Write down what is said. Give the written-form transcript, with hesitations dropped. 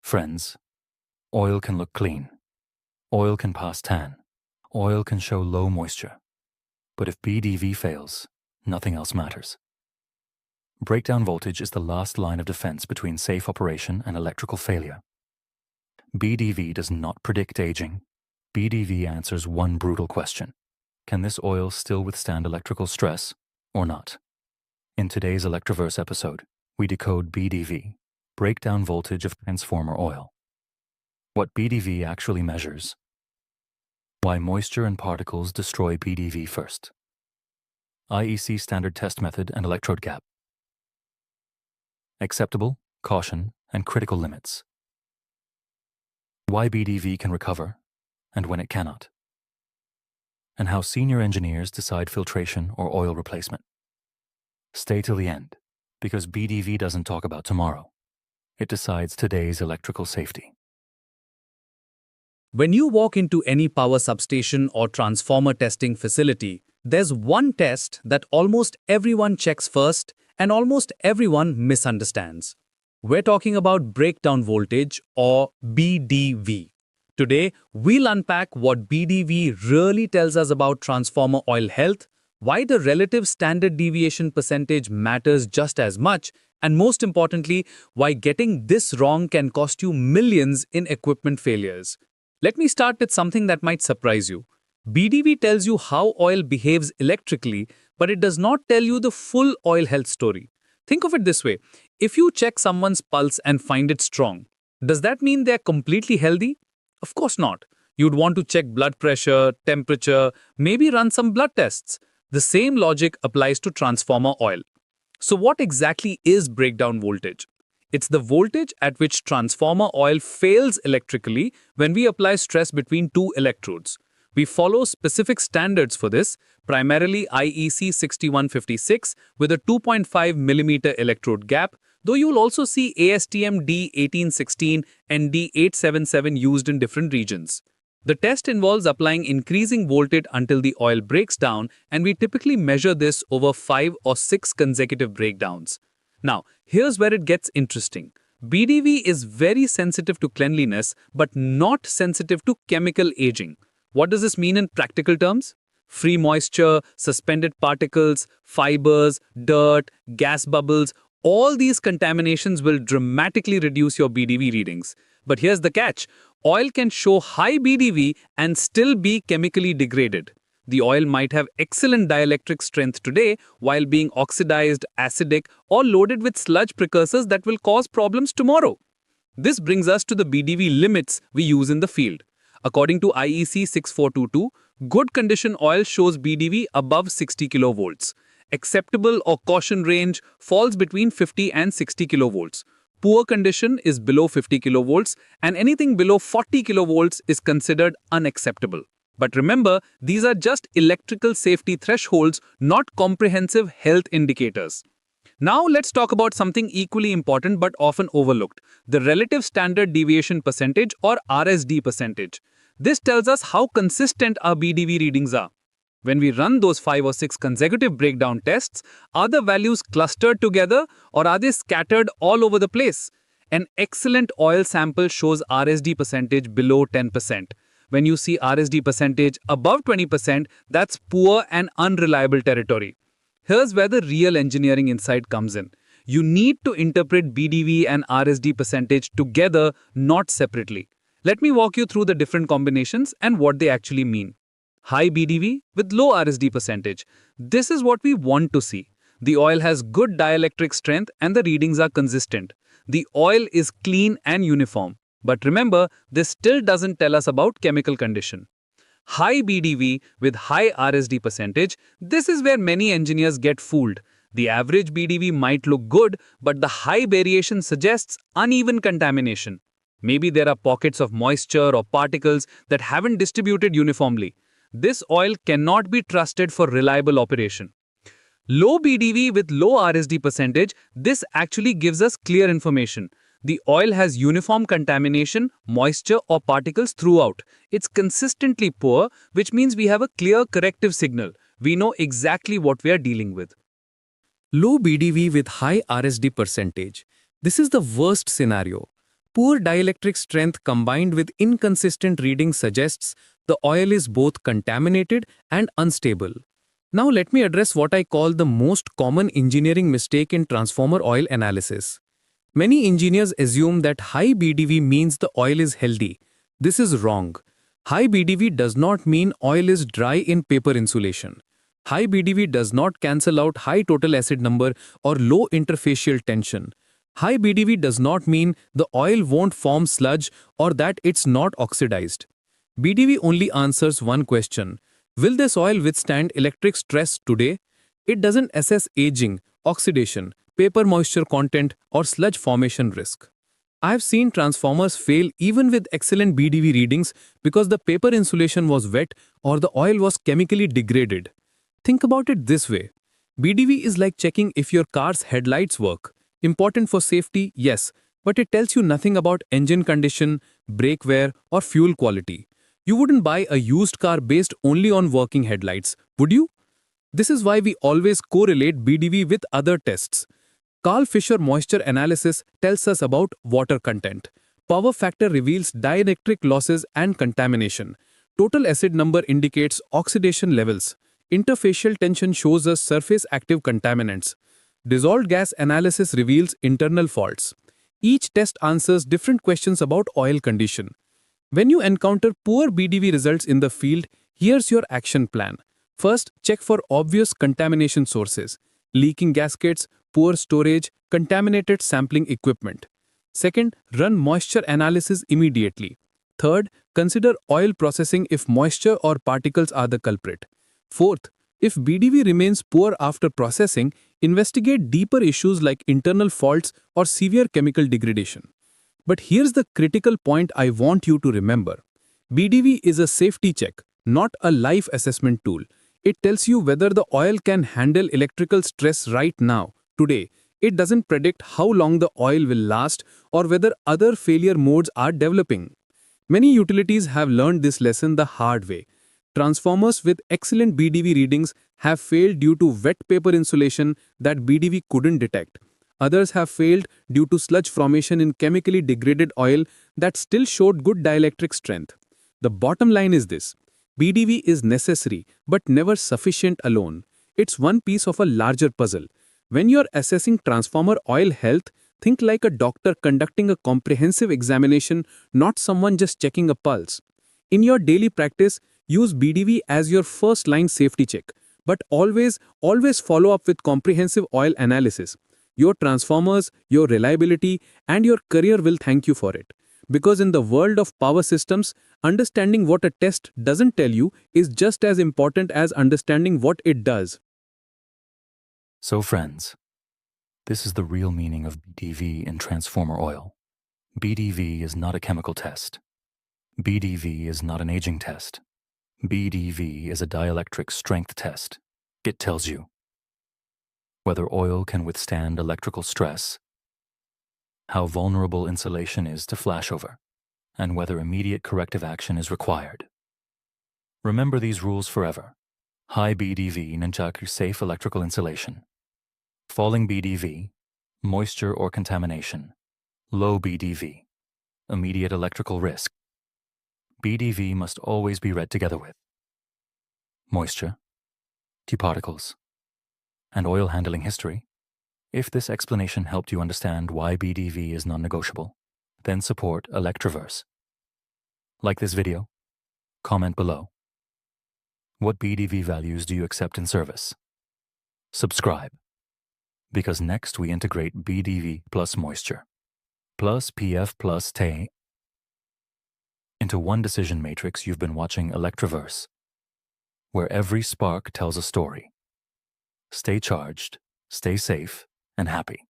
Friends, oil can look clean. Oil can pass tan. Oil can show low moisture. But if BDV fails, nothing else matters. Breakdown voltage is the last line of defense between safe operation and electrical failure. BDV does not predict aging. BDV answers one brutal question. Can this oil still withstand electrical stress or not? In today's Electroverse episode, we decode BDV, breakdown voltage of transformer oil. What BDV actually measures. Why moisture and particles destroy BDV first. IEC standard test method and electrode gap. Acceptable, caution, and critical limits. Why BDV can recover and when it cannot. And how senior engineers decide filtration or oil replacement. Stay till the end, because BDV doesn't talk about tomorrow. It decides today's electrical safety. When you walk into any power substation or transformer testing facility, there's one test that almost everyone checks first and almost everyone misunderstands. We're talking about breakdown voltage or BDV. Today, we'll unpack what BDV really tells us about transformer oil health, why the relative standard deviation percentage matters just as much, and most importantly, why getting this wrong can cost you millions in equipment failures. Let me start with something that might surprise you. BDV tells you how oil behaves electrically, but it does not tell you the full oil health story. Think of it this way. If you check someone's pulse and find it strong, does that mean they're completely healthy? Of course not. You'd want to check blood pressure, temperature, maybe run some blood tests. The same logic applies to transformer oil. So what exactly is breakdown voltage? It's the voltage at which transformer oil fails electrically when we apply stress between two electrodes. We follow specific standards for this, primarily IEC 6156 with a 2.5 mm electrode gap, though you'll also see ASTM D1816 and D877 used in different regions. The test involves applying increasing voltage until the oil breaks down, and we typically measure this over 5 or 6 consecutive breakdowns. Now, here's where it gets interesting. BDV is very sensitive to cleanliness, but not sensitive to chemical aging. What does this mean in practical terms? Free moisture, suspended particles, fibers, dirt, gas bubbles, all these contaminations will dramatically reduce your BDV readings. But here's the catch. Oil can show high BDV and still be chemically degraded. The oil might have excellent dielectric strength today while being oxidized, acidic, or loaded with sludge precursors that will cause problems tomorrow. This brings us to the BDV limits we use in the field. According to IEC 6422, good condition oil shows BDV above 60 kV. Acceptable or caution range falls between 50 and 60 kV. Poor condition is below 50 kV, and anything below 40 kV is considered unacceptable. But remember, these are just electrical safety thresholds, not comprehensive health indicators. Now let's talk about something equally important but often overlooked, the relative standard deviation percentage or RSD percentage. This tells us how consistent our BDV readings are. When we run those 5 or 6 consecutive breakdown tests, are the values clustered together or are they scattered all over the place? An excellent oil sample shows RSD percentage below 10%. When you see RSD percentage above 20%, that's poor and unreliable territory. Here's where the real engineering insight comes in. You need to interpret BDV and RSD percentage together, not separately. Let me walk you through the different combinations and what they actually mean. High BDV with low RSD percentage. This is what we want to see. The oil has good dielectric strength and the readings are consistent. The oil is clean and uniform. But remember, this still doesn't tell us about chemical condition. High BDV with high RSD percentage, this is where many engineers get fooled. The average BDV might look good, but the high variation suggests uneven contamination. Maybe there are pockets of moisture or particles that haven't distributed uniformly. This oil cannot be trusted for reliable operation. Low BDV with low RSD percentage, this actually gives us clear information. The oil has uniform contamination, moisture or particles throughout. It's consistently poor, which means we have a clear corrective signal. We know exactly what we are dealing with. Low BDV with high RSD percentage. This is the worst scenario. Poor dielectric strength combined with inconsistent readings suggests the oil is both contaminated and unstable. Now let me address what I call the most common engineering mistake in transformer oil analysis. Many engineers assume that high BDV means the oil is healthy. This is wrong. High BDV does not mean oil is dry in paper insulation. High BDV does not cancel out high total acid number or low interfacial tension. High BDV does not mean the oil won't form sludge or that it's not oxidized. BDV only answers one question. Will this oil withstand electric stress today? It doesn't assess aging, oxidation, paper moisture content, or sludge formation risk. I have seen transformers fail even with excellent BDV readings because the paper insulation was wet or the oil was chemically degraded. Think about it this way. BDV is like checking if your car's headlights work. Important for safety, yes, but it tells you nothing about engine condition, brake wear, or fuel quality. You wouldn't buy a used car based only on working headlights, would you? This is why we always correlate BDV with other tests. Carl Fisher moisture analysis tells us about water content. Power factor reveals dielectric losses and contamination. Total acid number indicates oxidation levels. Interfacial tension shows us surface active contaminants. Dissolved gas analysis reveals internal faults. Each test answers different questions about oil condition. When you encounter poor BDV results in the field, here's your action plan. First, check for obvious contamination sources: leaking gaskets, poor storage, contaminated sampling equipment. Second, run moisture analysis immediately. Third, consider oil processing if moisture or particles are the culprit. Fourth, if BDV remains poor after processing, investigate deeper issues like internal faults or severe chemical degradation. But here's the critical point I want you to remember. BDV is a safety check, not a life assessment tool. It tells you whether the oil can handle electrical stress right now, today. It doesn't predict how long the oil will last or whether other failure modes are developing. Many utilities have learned this lesson the hard way. Transformers with excellent BDV readings have failed due to wet paper insulation that BDV couldn't detect. Others have failed due to sludge formation in chemically degraded oil that still showed good dielectric strength. The bottom line is this: BDV is necessary but never sufficient alone. It's one piece of a larger puzzle. When you're assessing transformer oil health, think like a doctor conducting a comprehensive examination, not someone just checking a pulse. In your daily practice, use BDV as your first-line safety check, but always follow up with comprehensive oil analysis. Your transformers, your reliability, and your career will thank you for it. Because in the world of power systems, understanding what a test doesn't tell you is just as important as understanding what it does. So friends, this is the real meaning of BDV in transformer oil. BDV is not a chemical test. BDV is not an aging test. BDV is a dielectric strength test. It tells you whether oil can withstand electrical stress, how vulnerable insulation is to flashover, and whether immediate corrective action is required. Remember these rules forever. High BDV nanjaku safe electrical insulation. Falling BDV, moisture or contamination. Low BDV, immediate electrical risk. BDV must always be read together with moisture, T particles, and oil handling history. If this explanation helped you understand why BDV is non-negotiable, then support Electroverse. Like this video, comment below. What BDV values do you accept in service? Subscribe, because next we integrate BDV plus moisture, plus PF plus TE into one decision matrix. You've been watching Electroverse, where every spark tells a story. Stay charged, stay safe, and happy.